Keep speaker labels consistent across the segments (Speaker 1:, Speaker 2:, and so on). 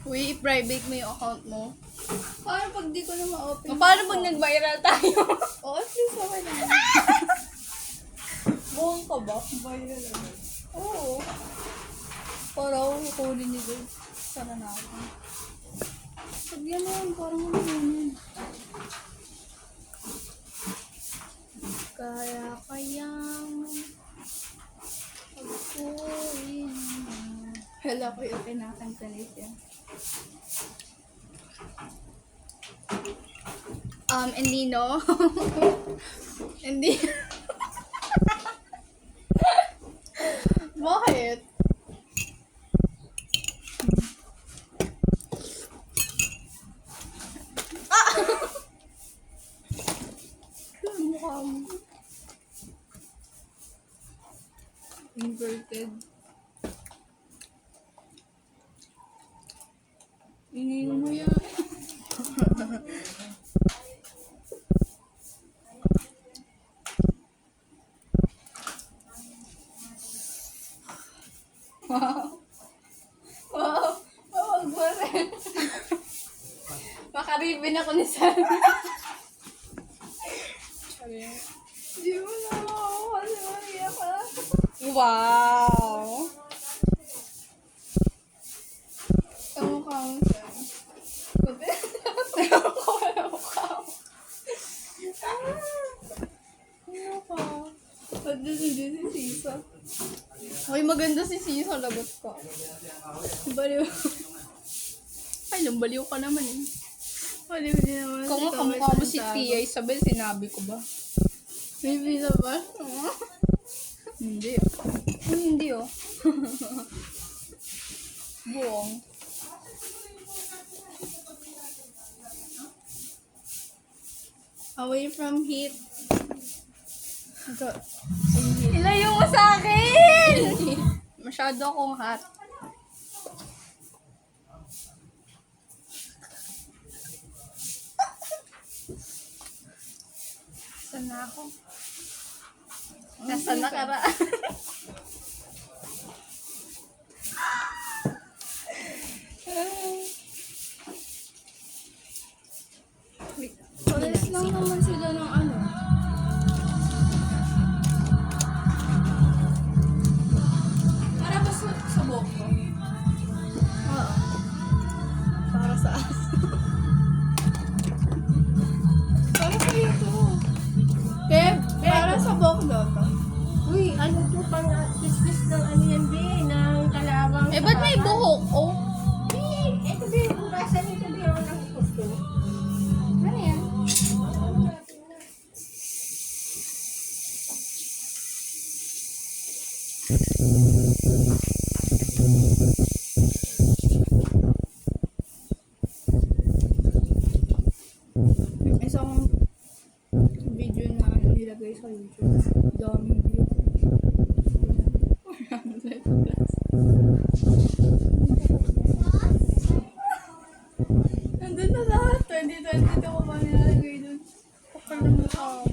Speaker 1: Uy, i-private mo yung account mo.
Speaker 2: Paano pag di ko na ma-open?
Speaker 1: Paano pag nag-viral tayo?
Speaker 2: Oo, at least okay lang.
Speaker 1: Buong ka ba?
Speaker 2: Viral naman.
Speaker 1: Oo. Para ako kukunin niyo doon. Sana na ako.
Speaker 2: Pag yan yan, parang ano yan.
Speaker 1: Kaya kayang pagkuhin mo.
Speaker 2: Hala ko yung kinakanta nito.
Speaker 1: Hindi no. Hindi. Bakit?
Speaker 2: Mukha mo. Inverted. Ininom mo yan.
Speaker 1: Wow. Wow. Wow, rin. Makaribin ako ni Sam.
Speaker 2: Di mo na ako kasi mariya ka.
Speaker 1: Wow.
Speaker 2: Ang mukha mo siya. Puti.
Speaker 1: Ewan ko wala mukha mo.
Speaker 2: Ano ka? Ba't hindi si Sisa?
Speaker 1: Ay, maganda si Sisa. Lagot ka.
Speaker 2: Baliw.
Speaker 1: Ay, baliw ka naman eh.
Speaker 2: Baliw din naman.
Speaker 1: Kung
Speaker 2: Ikaw may
Speaker 1: kamukha mo si
Speaker 2: tanda.
Speaker 1: Tia Isabel, sinabi ko ba?
Speaker 2: May visa ba?
Speaker 1: Hindi. Uy, hindi oh. Buong.
Speaker 2: Away from heat.
Speaker 1: Ito. Ilayo mo sa akin! Masyado akong hot. Saan na ako? Nasa nakaraan.
Speaker 2: Pares lang naman sila ng ano.
Speaker 1: Para ba sa boko?
Speaker 2: Oo.
Speaker 1: Para sa aso.
Speaker 2: Para sa'yo to. Beb, para sa boklo to.
Speaker 3: Uy, ano to pang kiss ng ano yan, be, ng kalawang.
Speaker 1: Eh, ba't may buhok? Oh.
Speaker 3: Ito, be, bukasan ito, be, ako ng gusto.
Speaker 2: Ano yan? Isang video na nilagay sa YouTube. Daming view. Nandun na lahat. 2022 ko ba nilalagay dun? Kapal na mukha mo.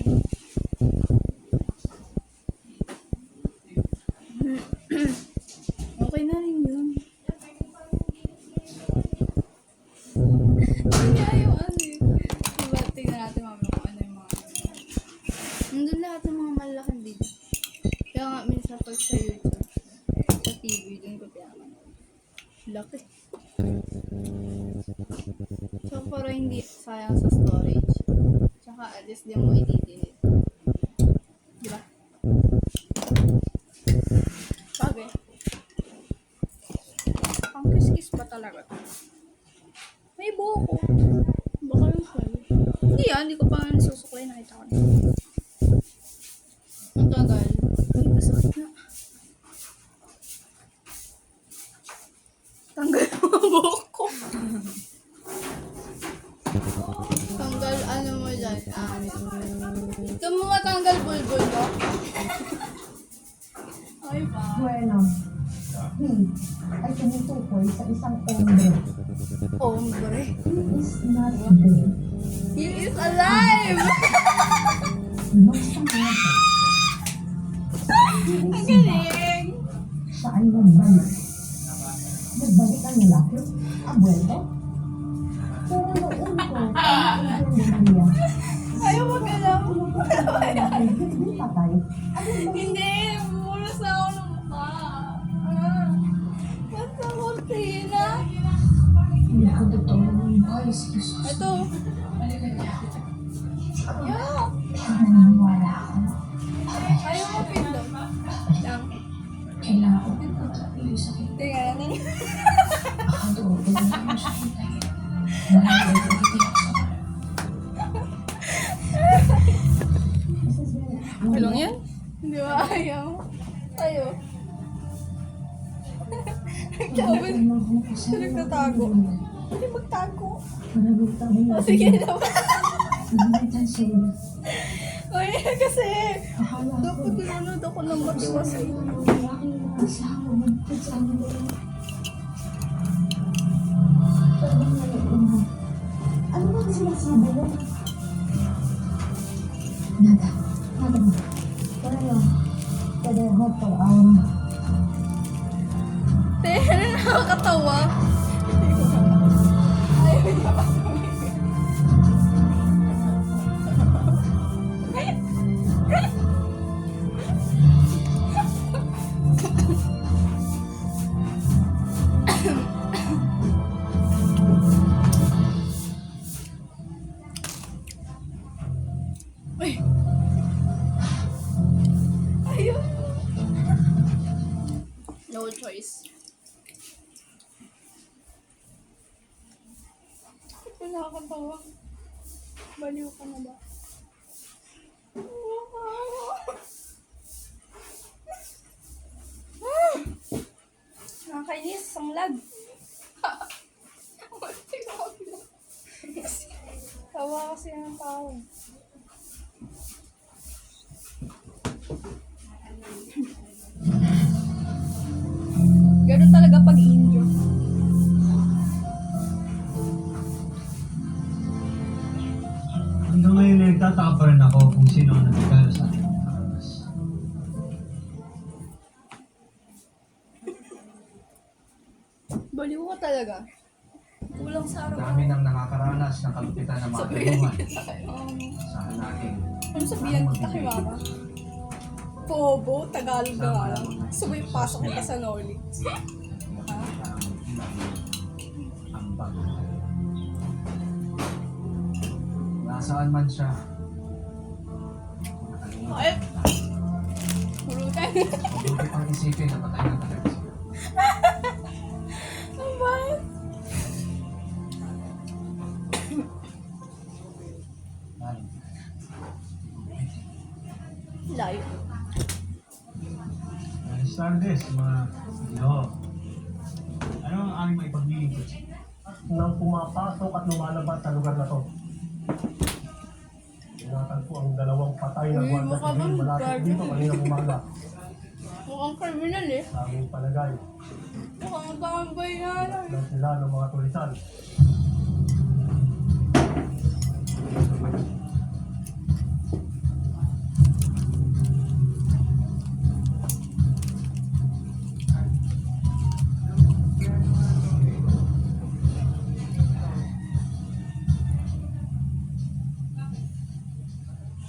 Speaker 2: Okay na rin yun. Kaya yung ano eh. Diba, tingnan natin mamaya kung ano yung mga nandun lahat ng mga malalaking video. Kaya nga minsan pag sa YouTube, sa TV, dun ko pinapanood. Laki. So, para hindi sayang sa storage. Tsaka at least di mo i-delete. Diba? Bagay. Pang kiss-kiss pa talaga. May buhok ko. Baka yung sa'yo. Hindi hindi ko pa nga nasusuklay. Nakita ko na. Ang tagal. Ay, masakit na. Tanggal mo ang buhok ko. Tanggal ano mo dyan? Ito mo matanggal bulbul mo? Ay ba?
Speaker 3: Bueno, ay tumutukoy sa isang hombre.
Speaker 1: Hombre.
Speaker 3: He is not dead.
Speaker 1: He is alive!
Speaker 3: No samada.
Speaker 1: Ang galing!
Speaker 3: Siya ay nagbalik. Nagbalik
Speaker 4: ng lalaki? Abuelo? Pero noong ko, ang Maria.
Speaker 2: Ayaw magalaw.
Speaker 4: Hindi patay.
Speaker 2: Hindi, bumulas na ako ng mukha. Ah, ba't sa kortina?
Speaker 4: Hindi ko totoo ng boys.
Speaker 2: Ito. Yeah.
Speaker 4: Naniniwala ako.
Speaker 2: Ayaw mo pindot. Lang.
Speaker 4: Kailangan ko pagpapili sa akin.
Speaker 2: Tingnan natin.
Speaker 4: Akadoo ko na lang sa kita. Mahal ko hindi ako sa
Speaker 1: Walang yan?
Speaker 2: Hindi ba ayaw? Ayaw. Nagtawid. Nagtatago. Hindi magtago. Sige naman. Ay, kasi dapat nanonood ako ng matiwasay.
Speaker 4: Ano ba sinasabi mo? Nada. Nada mo. Pero, pareho po ang
Speaker 2: Te, ano nakakatawa? Ayaw niya pa. Ay. Ayaw. No choice. Ito nakakatawa. Baliw ka na ba? Nakakainis, samlag. Tawa kasi ng tao. Ganun talaga pag injure.
Speaker 5: Hanggang ngayon nagtataka pa rin ako kung sino ang nagkakala sa akin ng karanas.
Speaker 2: Baliw ka talaga. Kulang sa
Speaker 5: Ang
Speaker 2: araw.
Speaker 5: dami nang nakakaranas ng kalupitan ng mga tulungan
Speaker 2: Um,
Speaker 5: sa natin.
Speaker 2: ano sabihan kita kay mama? Pobo, Tagalog ka nga lang. Sabay pasok kita sa knowledge.
Speaker 5: Ambag. Nasaan man siya.
Speaker 2: Ay! Hulutan.
Speaker 5: Mabuti pang isipin na patay na talaga siya.
Speaker 2: Ang bayad. Layo.
Speaker 5: Stardes, mga Ginoo. Ano ang aming may paglilingkod?
Speaker 6: Nang pumapasok at lumalabas sa lugar na to. Ingatan ko ang dalawang patay na
Speaker 2: Uy,
Speaker 6: guardia
Speaker 2: mukha
Speaker 6: civil
Speaker 2: bang
Speaker 6: malapit
Speaker 2: guardia?
Speaker 6: dito kanina umaga.
Speaker 2: Mukhang criminal eh.
Speaker 6: Sa aming palagay,
Speaker 2: Mukhang tambay nga lang.
Speaker 6: lang sila ng mga tulisan.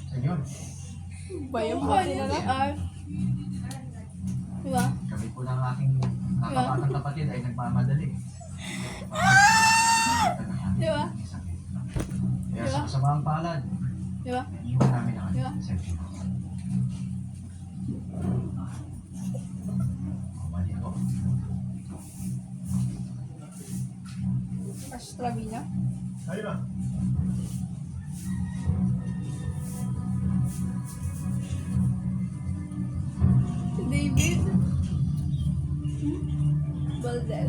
Speaker 5: Senyor,
Speaker 2: Bayang ba na lang? Ay. Diba?
Speaker 5: kami po ng aking nakakapatang kapatid ay nagmamadali.
Speaker 2: Diba?
Speaker 5: Kaya sa kasamang palad,
Speaker 2: Diba?
Speaker 5: iwan namin ang
Speaker 2: Yeah.
Speaker 5: ating sentiment. Mali ako.
Speaker 2: Astravina.
Speaker 6: Ayun na.
Speaker 2: Si David. Valdez.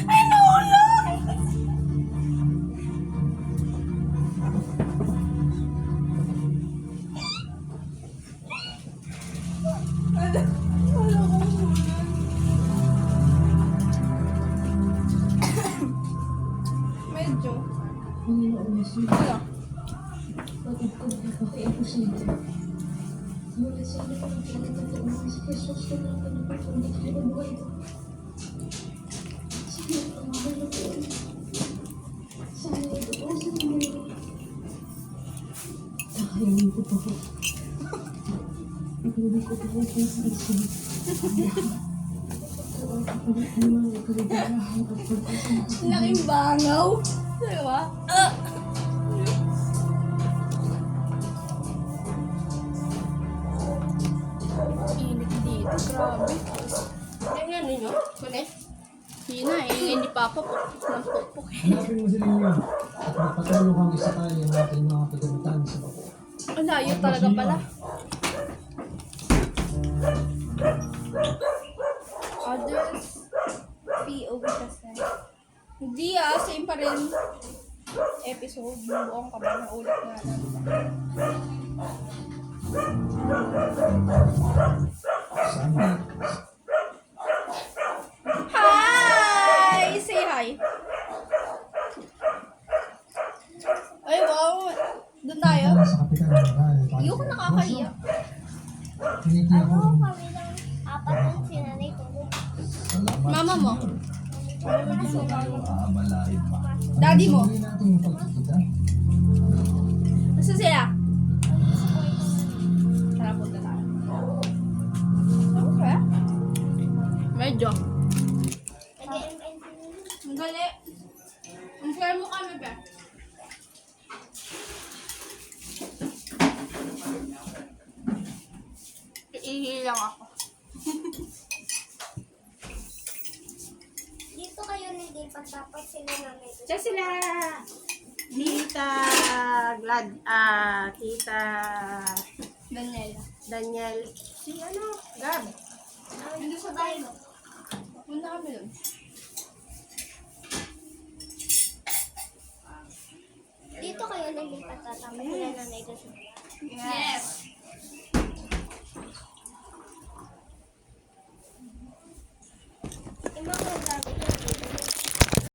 Speaker 2: Ay, naulog! Wala ko Medyo. Wala.
Speaker 4: pagkakot posible. Ngunit sana ko ang pinagtataon si Jesus na lang ang pagpunit ko ng buhay ko. Sige, ang mahal na po. Sana ito po sa mga. Kakainin ko pa po. Ipinili ko pa po sa isip.
Speaker 2: Laking bangaw. Diba? Init dito, grabe.
Speaker 3: Ganyan ninyo? Kunin?
Speaker 2: Hina eh, hindi pa ako ng pupuk.
Speaker 6: Hanapin mo sila niyo. At magpatulong kang isa tayo ng ating mga kagamitan sa bako.
Speaker 2: Ang layo talaga pala. Others, POV kasi. Hindi same pa rin episode. Buong kaba na ulit na lang.
Speaker 6: Sana.
Speaker 2: Hi! Say hi. Ay, wow. Doon tayo.
Speaker 6: Sa kapitan ng bahay.
Speaker 2: Ayoko nakakahiya.
Speaker 6: Tinitiyak ko.
Speaker 4: Kami lang apat ng sinanay ko.
Speaker 2: Mama mo.
Speaker 6: Aabalain mo.
Speaker 2: Daddy mo.
Speaker 6: Sabihin natin yung pagkikita.
Speaker 2: Nasa sila? Tara, punta tayo. Ano kaya? Medyo. Ang gali. Ang share mo kami, be. Iihi lang ako.
Speaker 4: Dito kayo nilipat tapos sila namin.
Speaker 3: Siya sila. Tita Tita
Speaker 2: Daniela.
Speaker 3: Daniel. Si ano? Gab.
Speaker 2: Hindi sa tayo. Punta kami doon.
Speaker 4: Dito kayo nilipat tapos sila nanay ko.
Speaker 2: Yes.